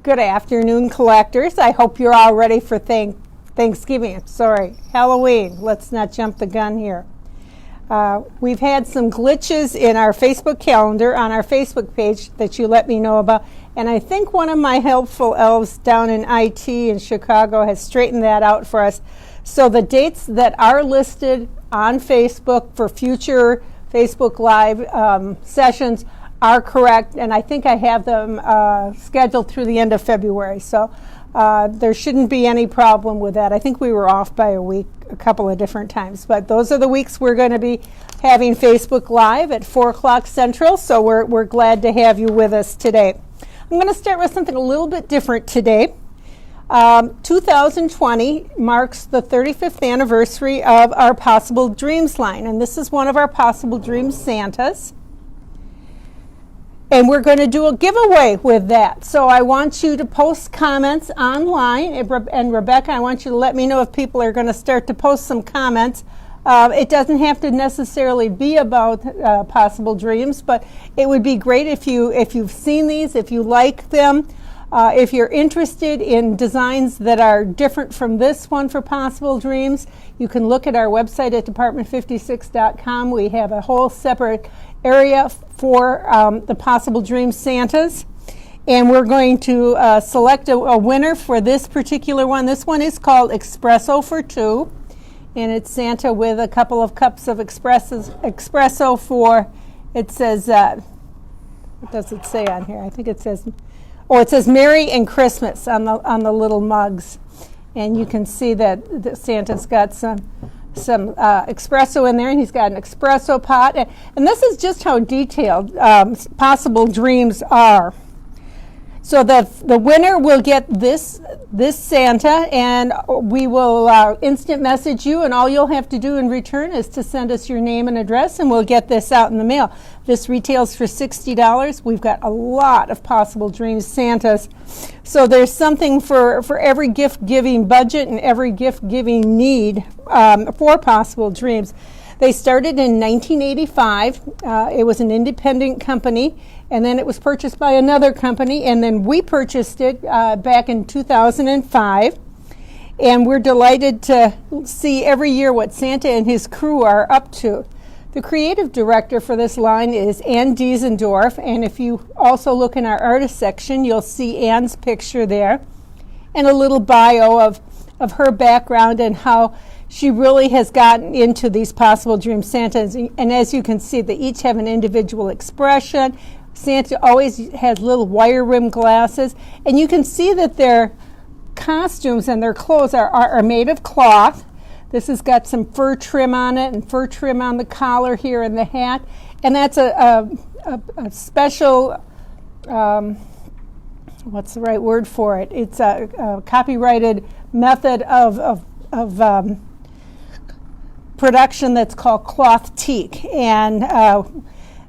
Good afternoon, collectors. I hope you're all ready for Thanksgiving. Halloween. Let's not jump the gun here. We've had some glitches in our Facebook calendar on our Facebook page that you let me know about, and I think one of my helpful elves down in IT in Chicago has straightened that out for us. So the dates that are listed on Facebook for future Facebook Live sessions are correct, and I think I have them scheduled through the end of February. So there shouldn't be any problem with that. I think we were off by a week a couple of different times, but those are the weeks we're going to be having Facebook Live at 4 o'clock Central, so we're glad to have you with us today. I'm going to start with something a little bit different today. 2020 marks the 35th anniversary of our Possible Dreams line, and this is one of our Possible Dreams Santas. And we're going to do a giveaway with that. So I want you to post comments online. And Rebecca, I want you to let me know if people are going to start to post some comments. It doesn't have to necessarily be about Possible Dreams, but it would be great if you've seen these, if you like them, if you're interested in designs that are different from this one for Possible Dreams. You can look at our website at department56.com. We have a whole separate area for the Possible Dreams Santas, and we're going to select a winner for this particular one. This one is called Espresso for Two, and it's Santa with a couple of cups of espresso for, it says, what does it say on here? I think it says, it says Merry and Christmas on the little mugs, and you can see that Santa's got some espresso in there, and he's got an espresso pot. And this is just how detailed Possible Dreams are. So the winner will get this Santa, and we will instant message you, and all you'll have to do in return is to send us your name and address, and we'll get this out in the mail. This retails for $60. We've got a lot of Possible Dreams Santas. So there's something for every gift-giving budget and every gift-giving need for Possible Dreams. They started in 1985. It was an independent company, and then it was purchased by another company, and then we purchased it back in 2005. And we're delighted to see every year what Santa and his crew are up to. The creative director for this line is Ann Diesendorf, and if you also look in our artist section, you'll see Ann's picture there, and a little bio of her background and how she really has gotten into these Possible Dream Santas. And as you can see, they each have an individual expression. Santa always has little wire rim glasses, and you can see that their costumes and their clothes are made of cloth. This has got some fur trim on it and fur trim on the collar here and the hat, and that's a special, what's the right word for it? It's a copyrighted method of production that's called cloth teak, and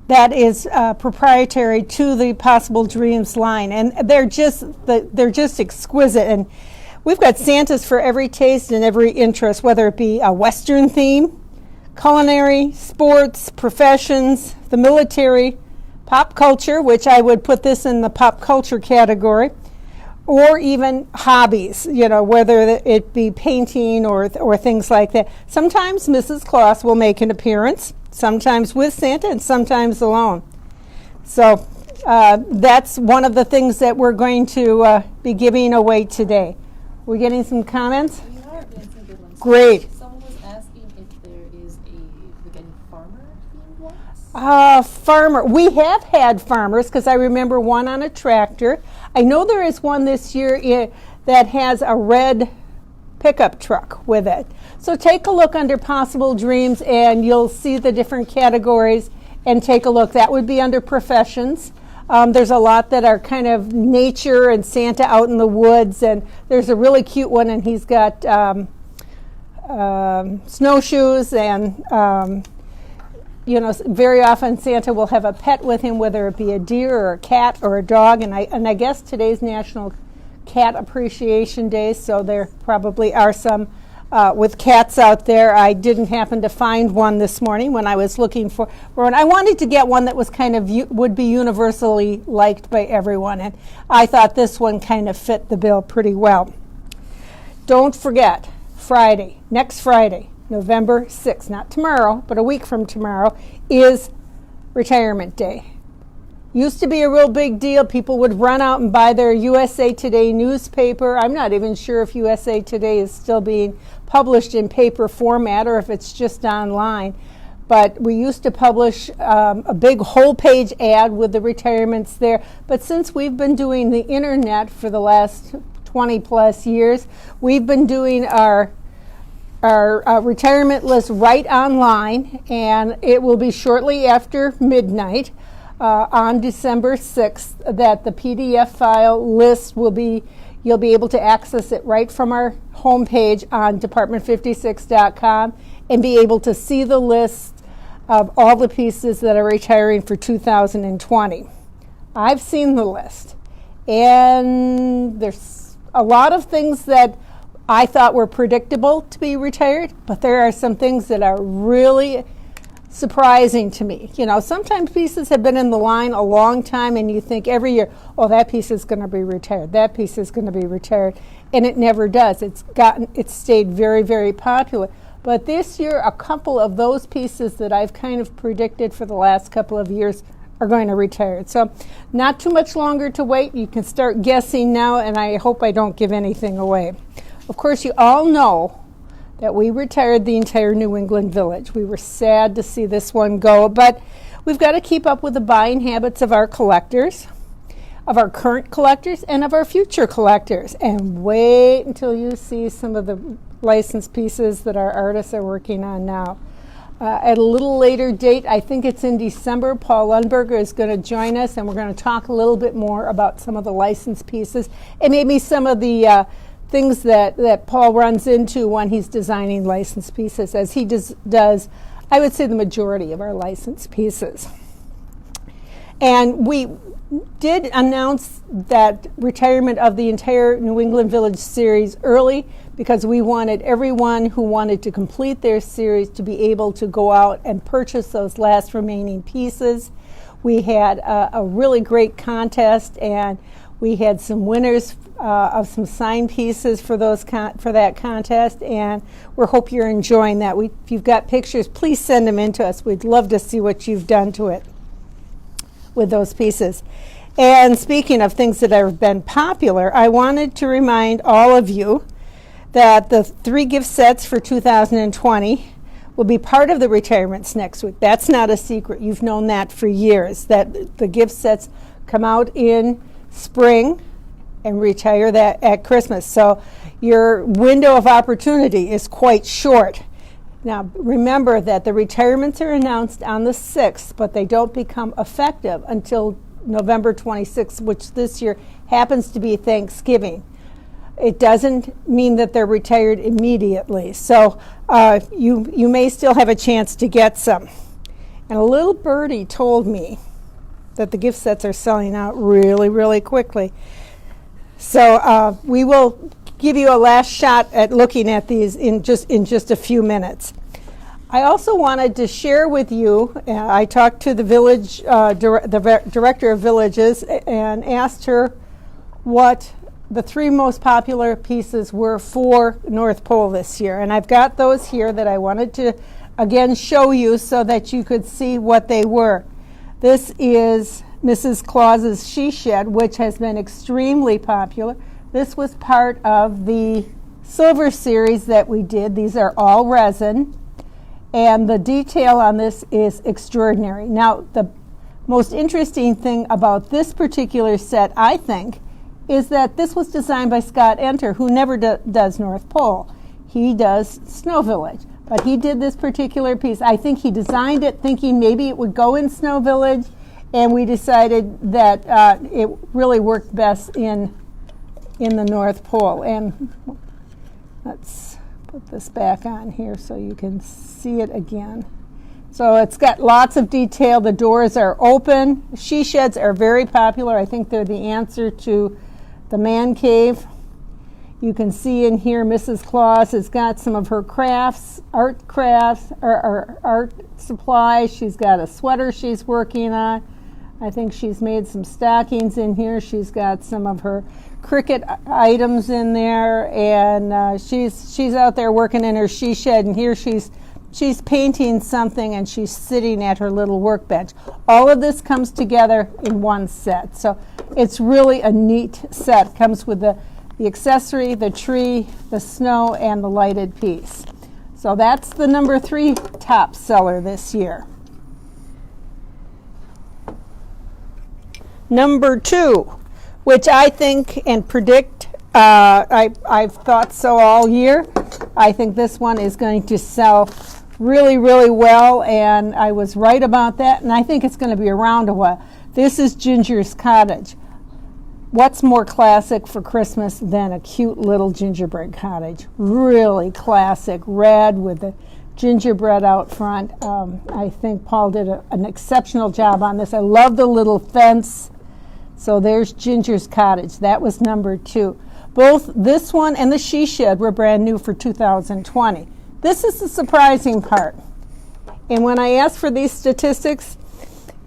that is proprietary to the Possible Dreams line, and they're just exquisite. And we've got Santas for every taste and every interest, whether it be a Western theme, culinary, sports, professions, the military, pop culture, which I would put this in the pop culture category, or even hobbies, whether it be painting or things like that. Sometimes Mrs. Claus will make an appearance, sometimes with Santa and sometimes alone. So that's one of the things that we're going to be giving away today. We're getting some comments? We are getting some good ones. Great. Someone was asking if there is any farmer themed ones. Farmer. We have had farmers, because I remember one on a tractor. I know there is one this year that has a red pickup truck with it. So take a look under Possible Dreams, and you'll see the different categories, and take a look. That would be under professions. There's a lot that are kind of nature and Santa out in the woods, and there's a really cute one, and he's got snowshoes, and very often Santa will have a pet with him, whether it be a deer or a cat or a dog, and I guess today's National Cat Appreciation Day, so there probably are some with cats out there. I didn't happen to find one this morning when I was looking for one. I wanted to get one that was kind of would be universally liked by everyone, and I thought this one kind of fit the bill pretty well. Don't forget, next Friday, November 6th, not tomorrow, but a week from tomorrow, is Retirement Day. Used to be a real big deal. People would run out and buy their USA Today newspaper. I'm not even sure if USA Today is still being published in paper format or if it's just online. But we used to publish a big whole page ad with the retirements there. But since we've been doing the internet for the last 20 plus years, we've been doing our retirement list right online, and it will be shortly after midnight on December 6th that the PDF file list will be, you'll be able to access it right from our homepage on department56.com and be able to see the list of all the pieces that are retiring for 2020. I've seen the list, and there's a lot of things that I thought were predictable to be retired, but there are some things that are really surprising to me. You know, sometimes pieces have been in the line a long time and you think every year, oh, that piece is going to be retired, that piece is going to be retired, and it never does. It's stayed very, very popular. But this year, a couple of those pieces that I've kind of predicted for the last couple of years are going to retire. So not too much longer to wait. You can start guessing now, and I hope I don't give anything away. Of course, you all know that we retired the entire New England Village. We were sad to see this one go, but we've got to keep up with the buying habits of our collectors, of our current collectors, and of our future collectors. And wait until you see some of the licensed pieces that our artists are working on now. At a little later date, I think it's in December, Paul Lundberger is going to join us, and we're going to talk a little bit more about some of the licensed pieces and maybe some of the things that Paul runs into when he's designing licensed pieces, as he does, I would say, the majority of our licensed pieces. And we did announce that retirement of the entire New England Village series early because we wanted everyone who wanted to complete their series to be able to go out and purchase those last remaining pieces. We had a really great contest, and we had some winners of some signed pieces for that contest, and we hope you're enjoying that. If you've got pictures, please send them in to us. We'd love to see what you've done to it with those pieces. And speaking of things that have been popular, I wanted to remind all of you that the 3 gift sets for 2020 will be part of the retirements next week. That's not a secret. You've known that for years, that the gift sets come out in spring and retire that at Christmas. So your window of opportunity is quite short. Now, remember that the retirements are announced on the 6th, but they don't become effective until November 26th, which this year happens to be Thanksgiving. It doesn't mean that they're retired immediately. So you may still have a chance to get some. And a little birdie told me that the gift sets are selling out really, really quickly. So we will give you a last shot at looking at these in just a few minutes. I also wanted to share with you, I talked to the village, the director of villages, and asked her what the 3 most popular pieces were for North Pole this year. And I've got those here that I wanted to, again, show you so that you could see what they were. This is Mrs. Claus's She Shed, which has been extremely popular. This was part of the silver series that we did. These are all resin, and the detail on this is extraordinary. Now, the most interesting thing about this particular set, I think, is that this was designed by Scott Enter, who never does North Pole. He does Snow Village, but he did this particular piece. I think he designed it thinking maybe it would go in Snow Village, and we decided that it really worked best in the North Pole. And let's put this back on here so you can see it again. So it's got lots of detail. The doors are open. She sheds are very popular. I think they're the answer to the man cave. You can see in here Mrs. Claus has got some of her art supplies. She's got a sweater she's working on. I think she's made some stockings in here. She's got some of her Cricut items in there, and she's out there working in her she shed, and here she's painting something, and she's sitting at her little workbench. All of this comes together in one set, so it's really a neat set. Comes with the accessory, the tree, the snow, and the lighted piece. So that's the number 3 top seller this year. Number 2, which I think and predict, I've thought so all year. I think this one is going to sell really, really well, and I was right about that, and I think it's going to be around a while. This is Ginger's Cottage. What's more classic for Christmas than a cute little gingerbread cottage? Really classic, red with the gingerbread out front. I think Paul did an exceptional job on this. I love the little fence. So there's Ginger's Cottage. That was number 2. Both this one and the she shed were brand new for 2020. This is the surprising part. And when I ask for these statistics,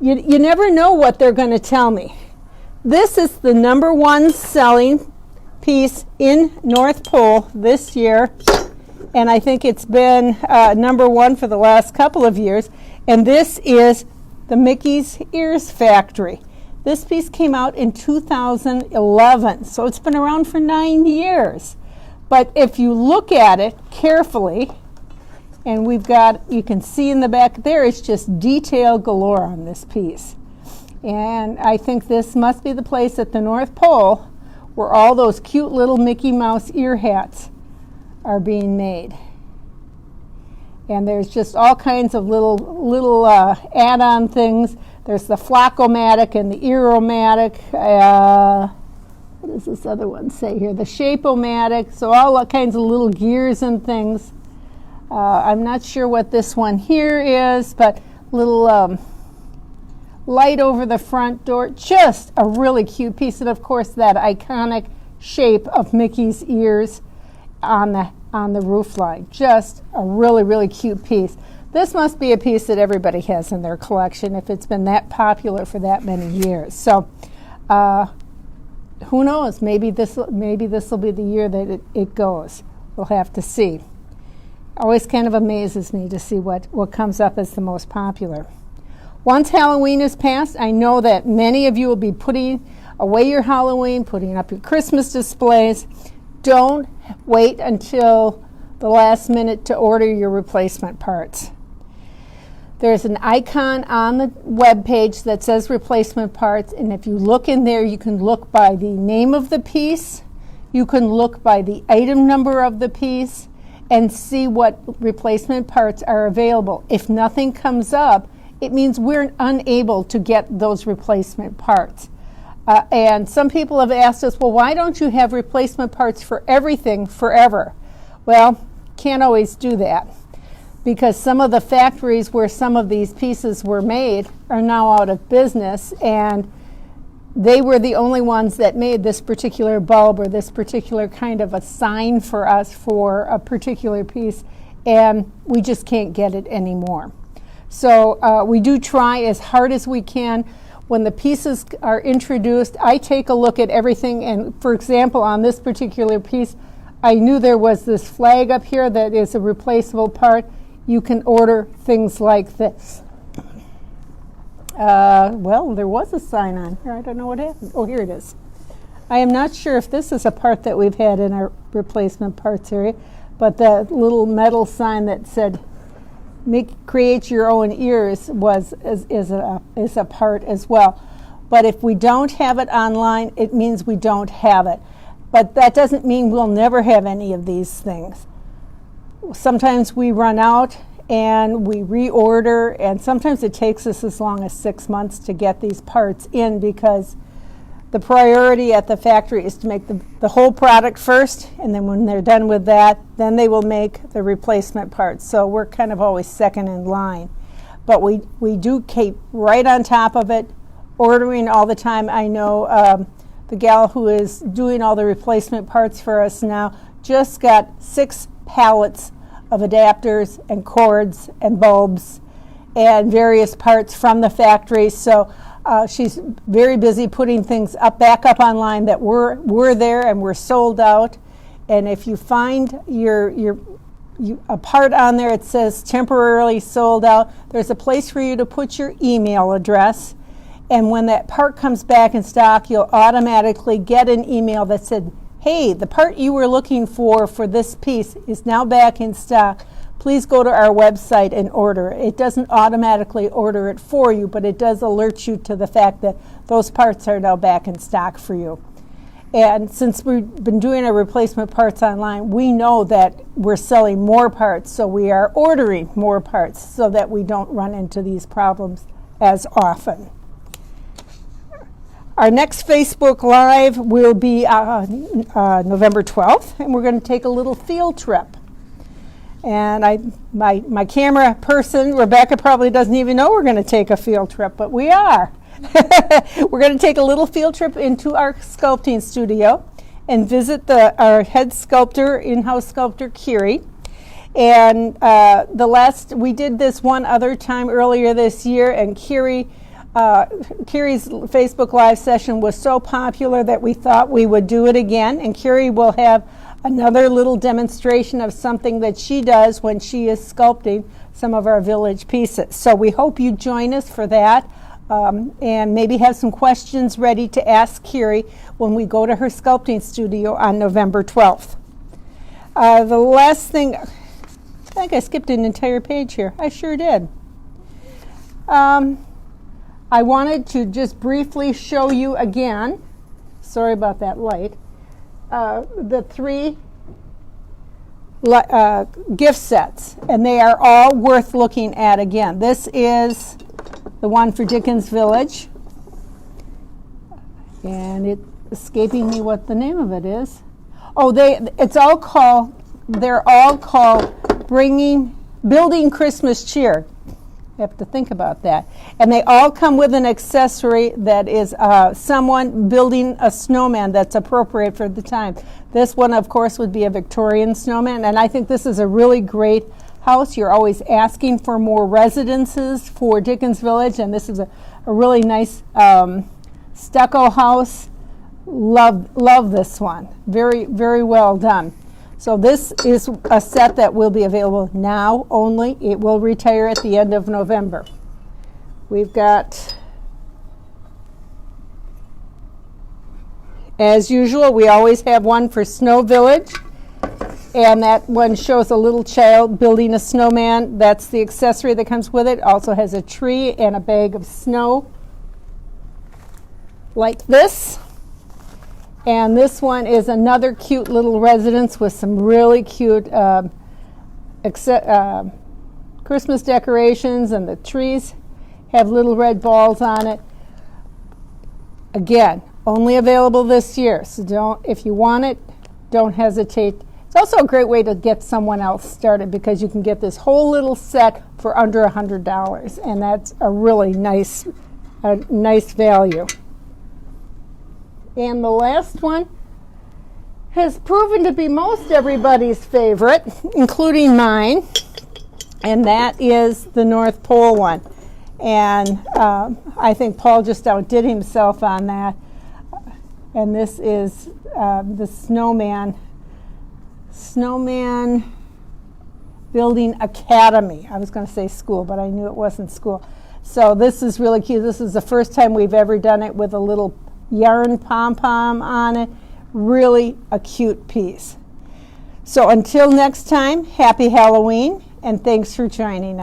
you never know what they're going to tell me. This is the number 1 selling piece in North Pole this year, and I think it's been number 1 for the last couple of years, and this is the Mickey's Ears Factory. This piece came out in 2011, so it's been around for 9 years. But if you look at it carefully, and you can see in the back there, it's just detail galore on this piece. And I think this must be the place at the North Pole where all those cute little Mickey Mouse ear hats are being made. And there's just all kinds of little add-on things. There's the Flock-O-Matic and the Ear-O-Matic. What does this other one say here? The Shape-O-Matic. So all kinds of little gears and things. I'm not sure what this one here is, but little light over the front door. Just a really cute piece. And of course that iconic shape of Mickey's ears on the roof line. Just a really, really cute piece. This must be a piece that everybody has in their collection if it's been that popular for that many years. So who knows? Maybe this will be the year that it goes. We'll have to see. Always kind of amazes me to see what comes up as the most popular. Once Halloween is past, I know that many of you will be putting away your Halloween, putting up your Christmas displays. Don't wait until the last minute to order your replacement parts. There's an icon on the web page that says replacement parts, and if you look in there, you can look by the name of the piece, you can look by the item number of the piece, and see what replacement parts are available. If nothing comes up, it means we're unable to get those replacement parts. And some people have asked us, well, why don't you have replacement parts for everything forever? Well, can't always do that, because some of the factories where some of these pieces were made are now out of business, and they were the only ones that made this particular bulb or this particular kind of a sign for us for a particular piece, and we just can't get it anymore. So we do try as hard as we can. When the pieces are introduced, I take a look at everything, and for example, on this particular piece, I knew there was this flag up here that is a replaceable part. You can order things like this. Well, there was a sign on here. I don't know what happened. Oh, here it is. I am not sure if this is a part that we've had in our replacement parts area, but the little metal sign that said create your own ears is a part as well. But if we don't have it online, it means we don't have it. But that doesn't mean we'll never have any of these things. Sometimes we run out and we reorder, and sometimes it takes us as long as 6 months to get these parts in, because the priority at the factory is to make the whole product first, and then when they're done with that, then they will make the replacement parts. So we're kind of always second in line. But we do keep right on top of it, ordering all the time. I know the gal who is doing all the replacement parts for us now, just got 6 pallets of adapters and cords and bulbs and various parts from the factory. So she's very busy putting things back up online that were there and were sold out. And if you find a part on there, it says temporarily sold out, there's a place for you to put your email address. And when that part comes back in stock, you'll automatically get an email that said, hey, the part you were looking for this piece is now back in stock. Please go to our website and order. It doesn't automatically order it for you, but it does alert you to the fact that those parts are now back in stock for you. And since we've been doing our replacement parts online, we know that we're selling more parts, so we are ordering more parts so that we don't run into these problems as often. Our next Facebook Live will be November 12th, and we're going to take a little field trip. And my camera person, Rebecca, probably doesn't even know we're going to take a field trip, but we are. We're going to take a little field trip into our sculpting studio and visit our head sculptor, in-house sculptor, Kiri. And we did this one other time earlier this year, and Kiri's Facebook Live session was so popular that we thought we would do it again. And Kiri will have another little demonstration of something that she does when she is sculpting some of our village pieces. So we hope you join us for that. And maybe have some questions ready to ask Kiri when we go to her sculpting studio on November 12th. The last thing, I think I skipped an entire page here. I sure did. I wanted to just briefly show you again, sorry about that light, the 3 gift sets, and they are all worth looking at again. This is the one for Dickens Village, and it's escaping me what the name of it is. Oh, they're all called Building Christmas Cheer. You have to think about that. And they all come with an accessory that is someone building a snowman that's appropriate for the time. This one, of course, would be a Victorian snowman, and I think this is a really great house. You're always asking for more residences for Dickens Village, and this is a really nice stucco house. Love this one. Very, very well done. So this is a set that will be available now only. It will retire at the end of November. We've got, as usual, we always have one for Snow Village. And that one shows a little child building a snowman. That's the accessory that comes with it. Also has a tree and a bag of snow like this. And this one is another cute little residence with some really cute Christmas decorations, and the trees have little red balls on it. Again, only available this year. So if you want it, don't hesitate. It's also a great way to get someone else started because you can get this whole little set for under $100, and that's a really nice value. And the last one has proven to be most everybody's favorite, including mine, and that is the North Pole one. And I think Paul just outdid himself on that. And this is the Snowman Building Academy. I was going to say school, but I knew it wasn't school. So this is really cute. This is the first time we've ever done it with a little yarn pom-pom on it. Really a cute piece. So until next time, happy Halloween, and thanks for joining us.